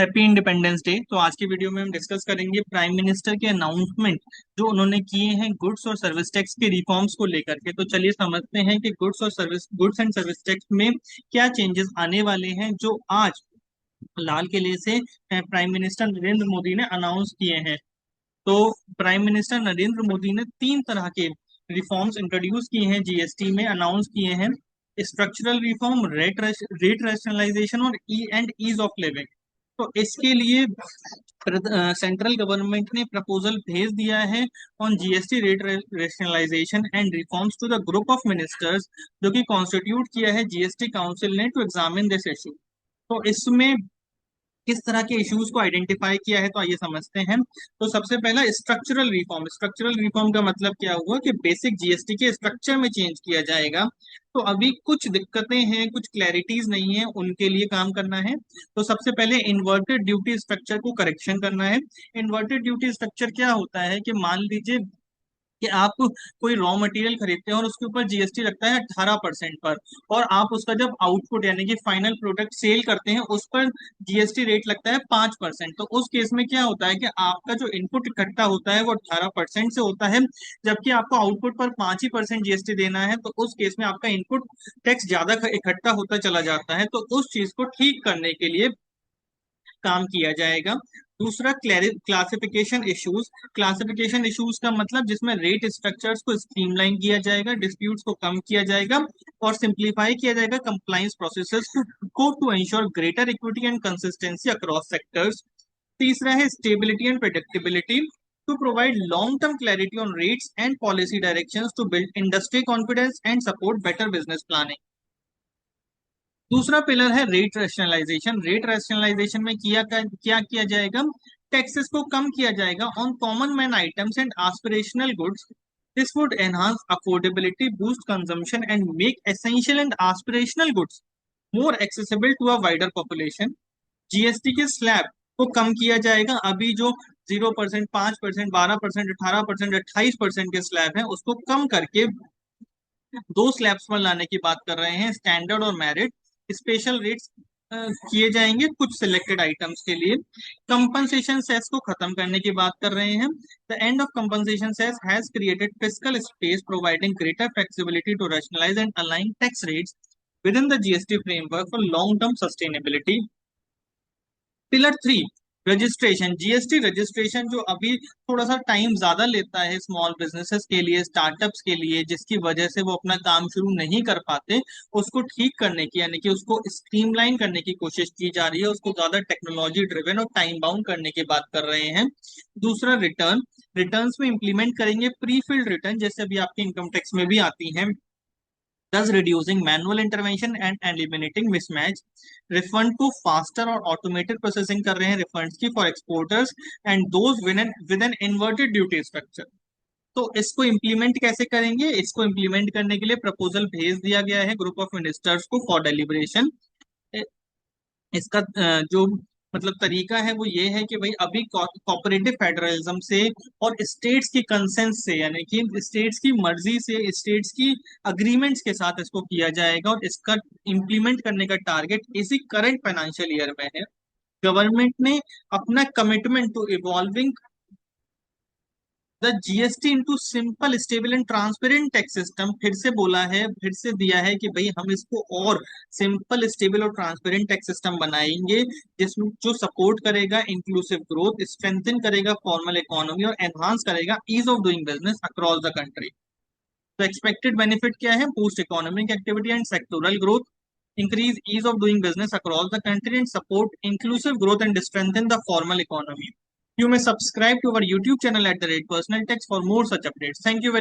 Happy independence day. तो आज की वीडियो में हम डिस्कस करेंगे प्राइम मिनिस्टर के अनाउंसमेंट जो उन्होंने किए हैं गुड्स और सर्विस टैक्स के रिफॉर्म्स को लेकर के। तो चलिए समझते हैं कि गुड्स एंड सर्विस टैक्स में क्या चेंजेस आने वाले हैं जो आज लाल किले से प्राइम मिनिस्टर नरेंद्र मोदी ने अनाउंस किए हैं। तो प्राइम मिनिस्टर नरेंद्र मोदी ने तीन तरह के रिफॉर्म्स इंट्रोड्यूस किए हैं, जीएसटी में अनाउंस किए हैं। स्ट्रक्चरल रिफॉर्म, रेट रैशनलाइजेशन और ease and ease of living. तो इसके लिए सेंट्रल गवर्नमेंट ने प्रपोजल भेज दिया है on GST rate rationalisation and reforms to the group of ministers, जो कि कॉन्स्टिट्यूट किया है जीएसटी काउंसिल ने टू एग्जामिन दिस इशू। तो इसमें किस तरह के इश्यूज को आइडेंटिफाई किया है, तो आइए समझते हैं। तो सबसे पहला स्ट्रक्चरल रिफॉर्म का मतलब क्या हुआ कि बेसिक जीएसटी के स्ट्रक्चर में चेंज किया जाएगा। तो अभी कुछ दिक्कतें हैं, कुछ क्लैरिटीज नहीं है, उनके लिए काम करना है। तो सबसे पहले इन्वर्टेड ड्यूटी स्ट्रक्चर को करेक्शन करना है। इन्वर्टेड ड्यूटी स्ट्रक्चर क्या होता है कि मान लीजिए कि आप कोई रॉ मटेरियल खरीदते हैं और उसके ऊपर जीएसटी लगता है 18% पर, और आप उसका जब आउटपुट यानी कि फाइनल प्रोडक्ट सेल करते हैं उस पर जीएसटी रेट लगता है 5%। तो उस केस में क्या होता है कि आपका जो इनपुट इकट्ठा होता है वो 18% से होता है, जबकि आपको आउटपुट पर 5% जीएसटी देना है। तो उस केस में आपका इनपुट टैक्स ज्यादा इकट्ठा होता चला जाता है। तो उस चीज को ठीक करने के लिए काम किया जाएगा। दूसरा, क्लासिफिकेशन इश्यूज का मतलब जिसमें रेट स्ट्रक्चर्स को स्ट्रीमलाइन किया जाएगा, डिस्प्यूट्स को कम किया जाएगा और सिंप्लीफाई किया जाएगा कंप्लाइंस प्रोसेसेस को to ensure greater equity and consistency across sectors. तीसरा है stability and predictability to provide long term clarity on rates and policy directions to build industry confidence and support better business planning. दूसरा pillar है rate rationalisation. Rate rationalisation में क्या किया जाएगा, taxes को कम किया जाएगा on common man items and aspirational goods. This would enhance affordability, boost consumption and make essential and aspirational goods more accessible to a wider population. GST के slab को कम किया जाएगा। अभी जो 0%, 5%, 12%, 18%, 28% के स्लैब है उसको कम करके दो स्लैब्स पर लाने की बात कर रहे हैं, स्टैंडर्ड और मेरिट। स्पेशल रेट्स किए जाएंगे कुछ सिलेक्टेड आइटम्स के लिए। कंपनसेशन सेस को खत्म करने की बात कर रहे हैं। The end of compensation cess has created fiscal space providing greater flexibility to rationalise and align tax rates within the GST framework for long term sustainability. Pillar 3, registration. GST registration जो अभी थोड़ा सा time ज्यादा लेता है small businesses के लिए, startups के लिए, जिसकी वजह से वो अपना काम शुरू नहीं कर पाते, उसको ठीक करने की यानी कि उसको स्ट्रीमलाइन करने की कोशिश की जा रही है, उसको ज्यादा टेक्नोलॉजी ड्रिवन और टाइम बाउंड करने की बात कर रहे हैं। दूसरा, रिटर्न्स में इंप्लीमेंट करेंगे प्री फिल्ड रिटर्न, जैसे अभी आपके इनकम टैक्स में भी आती हैं, thus reducing manual intervention and eliminating mismatch. Refund को फास्टर और ऑटोमेटेड प्रोसेसिंग कर रहे हैं रिफंड्स की for exporters and those with an inverted duty structure. तो इसको इम्प्लीमेंट कैसे करेंगे, इसको इम्प्लीमेंट करने के लिए प्रपोजल भेज दिया गया है ग्रुप ऑफ मिनिस्टर्स को फॉर डेलिब्रेशन। इसका जो मतलब तरीका है वो ये है कि भाई अभी कॉपरेटिव फेडरलिज्म से और स्टेट्स की कंसेंस से यानी कि स्टेट्स की मर्जी से, स्टेट्स की अग्रीमेंट्स के साथ इसको किया जाएगा और इसका इम्प्लीमेंट करने का टारगेट इसी करंट फाइनेंशियल ईयर में है। गवर्नमेंट ने अपना commitment to evolving the GST into simple stable and transparent tax system फिर से बोला है, फिर से दिया है कि भाई हम इसको और सिंपल स्टेबल और ट्रांसपेरेंट टैक्स सिस्टम बनाएंगे जिसमें जो सपोर्ट करेगा इंक्लूसिव ग्रोथ, स्ट्रेंथन करेगा फॉर्मल इकोनॉमी और एनहांस करेगा ease of doing business across the country. तो एक्सपेक्टेड बेनिफिट क्या है, boost economic activity and sectoral growth, increase ease of doing business across the country and support inclusive growth and strengthen the formal economy. You may subscribe to our YouTube channel at the rate Personal Tax for more such updates. Thank you very